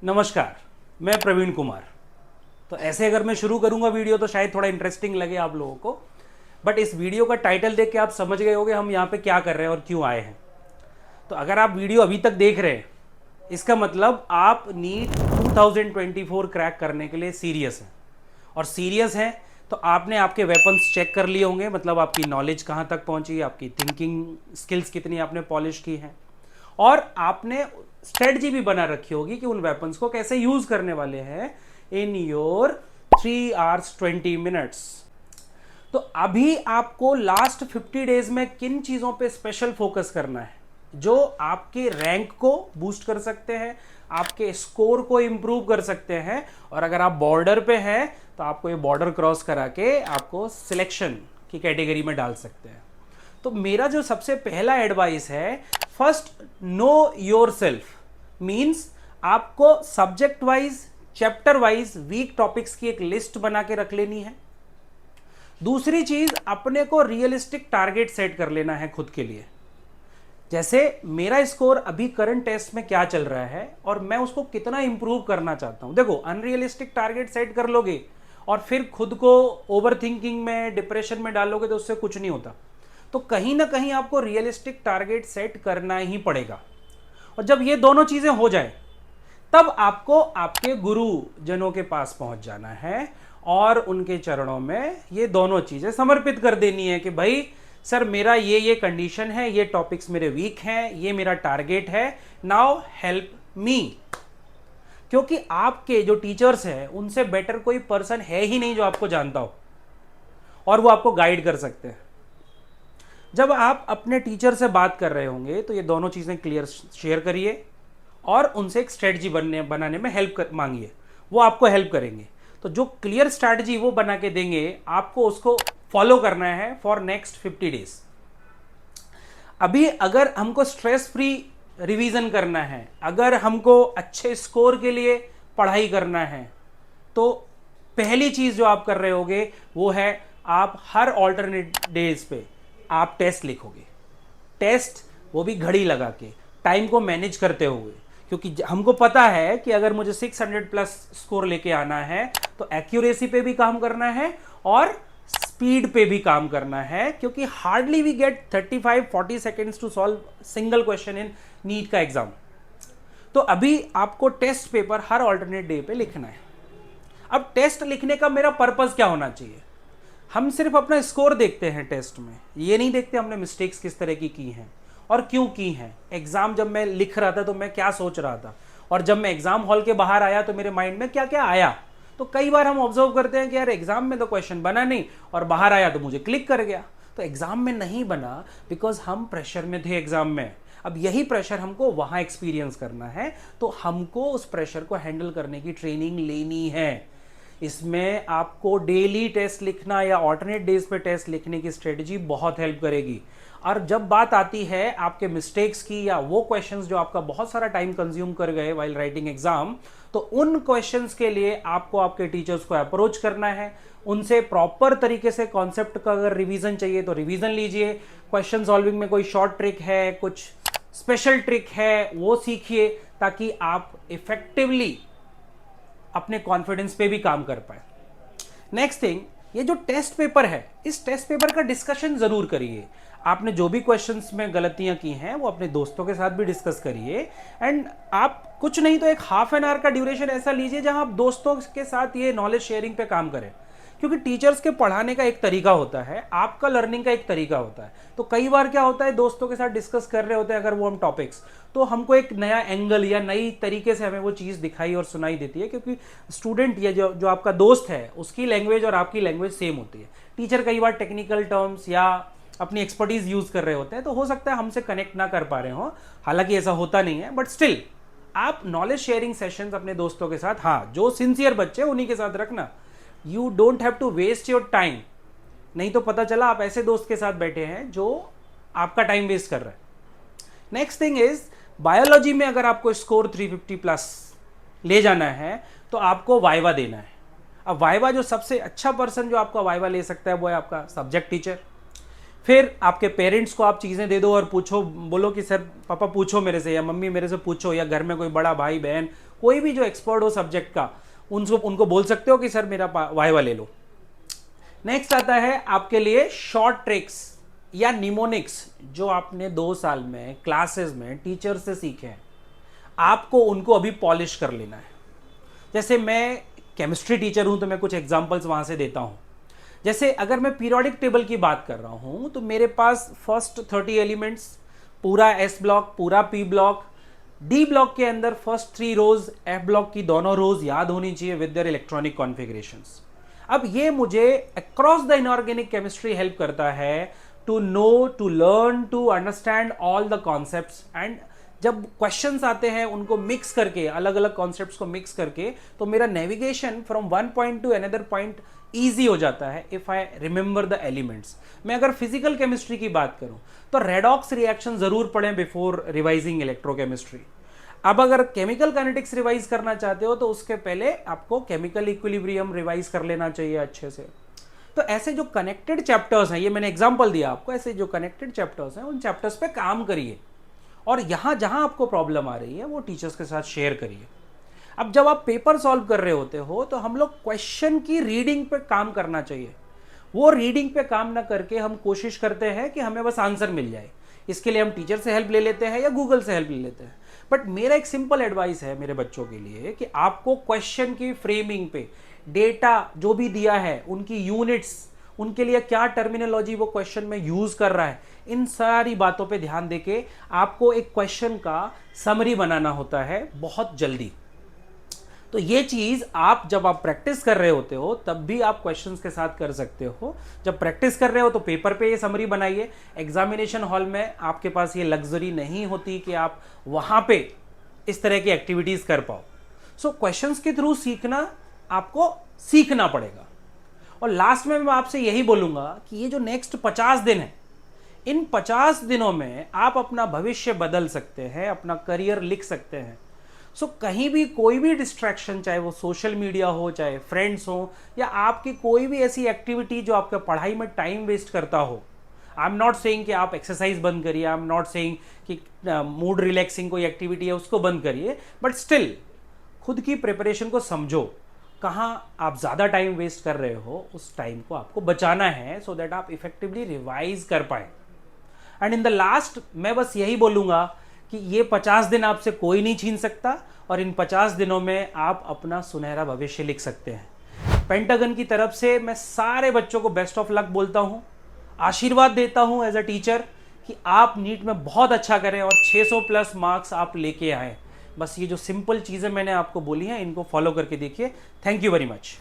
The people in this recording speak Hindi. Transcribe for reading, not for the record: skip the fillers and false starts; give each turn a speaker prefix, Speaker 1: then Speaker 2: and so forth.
Speaker 1: नमस्कार, मैं प्रवीण कुमार। तो ऐसे अगर मैं शुरू करूंगा वीडियो तो शायद थोड़ा इंटरेस्टिंग लगे आप लोगों को, बट इस वीडियो का टाइटल देख के आप समझ गए होंगे हम यहाँ पे क्या कर रहे हैं और क्यों आए हैं। तो अगर आप वीडियो अभी तक देख रहे हैं, इसका मतलब आप नीट 2024 क्रैक करने के लिए सीरियस हैं। और सीरियस हैं तो आपने आपके वेपन्स चेक कर लिए होंगे, मतलब आपकी नॉलेज कहाँ तक पहुँची, आपकी थिंकिंग स्किल्स कितनी आपने पॉलिश की हैं, और आपने स्ट्रेटजी भी बना रखी होगी कि उन वेपन्स को कैसे यूज करने वाले हैं इन योर 3 hours 20 minutes। तो अभी आपको लास्ट 50 डेज में किन चीजों पे स्पेशल फोकस करना है जो आपके रैंक को बूस्ट कर सकते हैं, आपके स्कोर को इंप्रूव कर सकते हैं, और अगर आप बॉर्डर पे हैं तो आपको ये बॉर्डर क्रॉस करा के आपको सिलेक्शन की कैटेगरी में डाल सकते हैं। तो मेरा जो सबसे पहला एडवाइस है, first know yourself means आपको subject wise chapter wise week topics की एक लिस्ट बना के रख लेनी है। दूसरी चीज, अपने को रियलिस्टिक टारगेट सेट कर लेना है खुद के लिए। जैसे मेरा स्कोर अभी करंट टेस्ट में क्या चल रहा है और मैं उसको कितना इंप्रूव करना चाहता हूं। देखो, अनरियलिस्टिक टारगेट सेट कर लोगे और फिर खुद को ओवर थिंकिंग में, डिप्रेशन में डालोगे तो उससे कुछ नहीं होता। तो कहीं ना कहीं आपको रियलिस्टिक टारगेट सेट करना ही पड़ेगा। और जब ये दोनों चीजें हो जाए तब आपको आपके गुरुजनों के पास पहुंच जाना है और उनके चरणों में ये दोनों चीजें समर्पित कर देनी है कि भाई सर, मेरा ये कंडीशन है, ये टॉपिक्स मेरे वीक हैं, ये मेरा टारगेट है, नाउ हेल्प मी। क्योंकि आपके जो टीचर्स हैं उनसे बेटर कोई पर्सन है ही नहीं जो आपको जानता हो और वो आपको गाइड कर सकते हैं। जब आप अपने टीचर से बात कर रहे होंगे तो ये दोनों चीज़ें क्लियर शेयर करिए और उनसे एक स्ट्रेटजी बनाने में हेल्प मांगिए, वो आपको हेल्प करेंगे। तो जो क्लियर स्ट्रैटेजी वो बना के देंगे, आपको उसको फॉलो करना है फॉर नेक्स्ट 50 डेज। अभी अगर हमको स्ट्रेस फ्री रिवीजन करना है, अगर हमको अच्छे स्कोर के लिए पढ़ाई करना है, तो पहली चीज़ जो आप कर रहे होगे वो है आप हर ऑल्टरनेट डेज पे आप टेस्ट लिखोगे। टेस्ट वो भी घड़ी लगा के, टाइम को मैनेज करते हुए, क्योंकि हमको पता है कि अगर मुझे 600 प्लस स्कोर लेके आना है तो एक्यूरेसी पे भी काम करना है और स्पीड पे भी काम करना है, क्योंकि hardly we get 35-40 seconds to solve single question in NEET का एग्जाम। तो अभी आपको टेस्ट पेपर हर ऑल्टरनेट डे पे लिखना है। अब टेस्ट लिखने का मेरा पर्पस क्या होना चाहिए? हम सिर्फ अपना स्कोर देखते हैं टेस्ट में, ये नहीं देखते हमने मिस्टेक्स किस तरह की हैं और क्यों की हैं। एग्जाम जब मैं लिख रहा था तो मैं क्या सोच रहा था, और जब मैं एग्जाम हॉल के बाहर आया तो मेरे माइंड में क्या क्या आया। तो कई बार हम ऑब्जर्व करते हैं कि यार एग्जाम में तो क्वेश्चन बना नहीं और बाहर आया तो मुझे क्लिक कर गया। तो एग्जाम में नहीं बना बिकॉज हम प्रेशर में थे एग्जाम में। अब यही प्रेशर हमको वहां एक्सपीरियंस करना है, तो हमको उस प्रेशर को हैंडल करने की ट्रेनिंग लेनी है। इसमें आपको डेली टेस्ट लिखना या ऑल्टरनेट डेज पे टेस्ट लिखने की स्ट्रेटजी बहुत हेल्प करेगी। और जब बात आती है आपके मिस्टेक्स की या वो क्वेश्चंस जो आपका बहुत सारा टाइम कंज्यूम कर गए वाइल राइटिंग एग्जाम, तो उन क्वेश्चंस के लिए आपको आपके टीचर्स को अप्रोच करना है, उनसे प्रॉपर तरीके से कॉन्सेप्ट का अगर रिवीजन चाहिए तो रिवीजन लीजिए। क्वेश्चन सॉल्विंग में कोई शॉर्ट ट्रिक है, कुछ स्पेशल ट्रिक है, वो सीखिए ताकि आप इफेक्टिवली अपने कॉन्फिडेंस पे भी काम कर पाए। नेक्स्ट थिंग, ये जो टेस्ट पेपर है, इस टेस्ट पेपर का डिस्कशन जरूर करिए। आपने जो भी क्वेश्चंस में गलतियां की हैं वो अपने दोस्तों के साथ भी डिस्कस करिए। एंड आप कुछ नहीं तो एक हाफ एन आवर का ड्यूरेशन ऐसा लीजिए जहां आप दोस्तों के साथ ये नॉलेज शेयरिंग पे काम करें, क्योंकि टीचर्स के पढ़ाने का एक तरीका होता है, आपका लर्निंग का एक तरीका होता है। तो कई बार क्या होता है, दोस्तों के साथ डिस्कस कर रहे होते हैं अगर वो हम टॉपिक्स, तो हमको एक नया एंगल या नई तरीके से हमें वो चीज़ दिखाई और सुनाई देती है, क्योंकि स्टूडेंट या जो आपका दोस्त है उसकी लैंग्वेज और आपकी लैंग्वेज सेम होती है। टीचर कई बार टेक्निकल टर्म्स या अपनी एक्सपर्टीज यूज कर रहे होते हैं, तो हो सकता है हमसे कनेक्ट ना कर पा रहे हो। हालांकि ऐसा होता नहीं है, बट स्टिल आप नॉलेज शेयरिंग सेशंस अपने दोस्तों के साथ, हाँ जो सिंसियर बच्चे उन्हीं के साथ रखना। You don't have to waste your time, नहीं तो पता चला आप ऐसे दोस्त के साथ बैठे हैं जो आपका टाइम वेस्ट कर रहा है। नेक्स्ट थिंग इज, बायोलॉजी में अगर आपको स्कोर 350 प्लस ले जाना है तो आपको वाइवा देना है। अब वाइवा जो सबसे अच्छा पर्सन जो आपका वाइवा ले सकता है वो है आपका सब्जेक्ट टीचर। फिर आपके पेरेंट्स को आप चीज़ें दे दो और पूछो, बोलो कि सर पापा पूछो मेरे से, या मम्मी मेरे से पूछो, या घर में कोई बड़ा भाई बहन कोई भी जो एक्सपर्ट हो सब्जेक्ट का, उनको बोल सकते हो कि सर मेरा वाइवा ले लो। नेक्स्ट आता है आपके लिए शॉर्ट ट्रिक्स या निमोनिक्स, जो आपने 2 साल में क्लासेस में टीचर से सीखे हैं, आपको उनको अभी पॉलिश कर लेना है। जैसे मैं केमिस्ट्री टीचर हूं तो मैं कुछ एग्जांपल्स वहां से देता हूं। जैसे अगर मैं पीरियोडिक टेबल की बात कर रहा हूं तो मेरे पास फर्स्ट 30 एलिमेंट्स, पूरा एस ब्लॉक, पूरा पी ब्लॉक, डी ब्लॉक के अंदर फर्स्ट 3 रोज, एफ ब्लॉक की दोनों रोज याद होनी चाहिए विद देयर इलेक्ट्रॉनिक कॉन्फ़िगरेशंस। अब ये मुझे across the inorganic chemistry help करता है to know, to learn, to understand all the concepts, and जब क्वेश्चंस आते हैं उनको मिक्स करके, अलग अलग कॉन्सेप्ट्स को मिक्स करके, तो मेरा navigation from one point two another point easy हो जाता है if I remember the elements. मैं अगर फिजिकल केमिस्ट्री की बात करूं तो रेडॉक्स रिएक्शन जरूर पढ़ें बिफोर रिवाइजिंग इलेक्ट्रोकेमिस्ट्री। अब अगर केमिकल काइनेटिक्स रिवाइज करना चाहते हो तो उसके पहले आपको केमिकल इक्विलिब्रियम रिवाइज कर लेना चाहिए अच्छे से। तो ऐसे जो कनेक्टेड चैप्टर्स हैं, ये मैंने एग्जांपल दिया आपको, ऐसे जो कनेक्टेड चैप्टर्स हैं उन चैप्टर्स पे काम करिए, और यहां जहां आपको प्रॉब्लम आ रही है वो टीचर्स के साथ शेयर करिए। अब जब आप पेपर सॉल्व कर रहे होते हो तो हम लोग क्वेश्चन की रीडिंग पे काम करना चाहिए। वो रीडिंग पे काम ना करके हम कोशिश करते हैं कि हमें बस आंसर मिल जाए, इसके लिए हम टीचर से हेल्प ले लेते हैं या गूगल से हेल्प ले लेते हैं। बट मेरा एक सिंपल एडवाइस है मेरे बच्चों के लिए कि आपको क्वेश्चन की फ्रेमिंग पे, डेटा जो भी दिया है, उनकी यूनिट्स, उनके लिए क्या टर्मिनोलॉजी वो क्वेश्चन में यूज कर रहा है, इन सारी बातों पे ध्यान देके आपको एक क्वेश्चन का समरी बनाना होता है बहुत जल्दी। तो ये चीज जब आप प्रैक्टिस कर रहे होते हो तब भी आप क्वेश्चंस के साथ कर सकते हो। जब प्रैक्टिस कर रहे हो तो पेपर पे ये समरी बनाइए। एग्जामिनेशन हॉल में आपके पास ये लग्जरी नहीं होती कि आप वहां पे इस तरह की एक्टिविटीज कर पाओ। सो क्वेश्चंस के थ्रू आपको सीखना पड़ेगा। और लास्ट में मैं आपसे यही बोलूंगा कि ये जो नेक्स्ट 50 दिन है, इन 50 दिनों में आप अपना भविष्य बदल सकते हैं, अपना करियर लिख सकते हैं। सो कहीं भी कोई भी डिस्ट्रैक्शन, चाहे वो सोशल मीडिया हो, चाहे फ्रेंड्स हो, या आपकी कोई भी ऐसी एक्टिविटी जो आपके पढ़ाई में टाइम वेस्ट करता हो, आई एम नॉट सेइंग कि आप एक्सरसाइज बंद करिए, आई एम नॉट सेइंग कि मूड रिलैक्सिंग कोई एक्टिविटी है उसको बंद करिए, बट स्टिल खुद की प्रिपरेशन को समझो। कहाँ आप ज़्यादा टाइम वेस्ट कर रहे हो, उस टाइम को आपको बचाना है सो दैट आप इफेक्टिवली रिवाइज कर पाए। एंड इन द लास्ट मैं बस यही बोलूँगा कि ये 50 दिन आपसे कोई नहीं छीन सकता, और इन 50 दिनों में आप अपना सुनहरा भविष्य लिख सकते हैं। पेंटागन की तरफ से मैं सारे बच्चों को बेस्ट ऑफ लक बोलता हूँ, आशीर्वाद देता हूँ एज अ टीचर कि आप नीट में बहुत अच्छा करें और 600 प्लस मार्क्स आप लेके आएँ। बस ये जो सिंपल चीज़ें मैंने आपको बोली हैं इनको फॉलो करके देखिए। Thank you very much.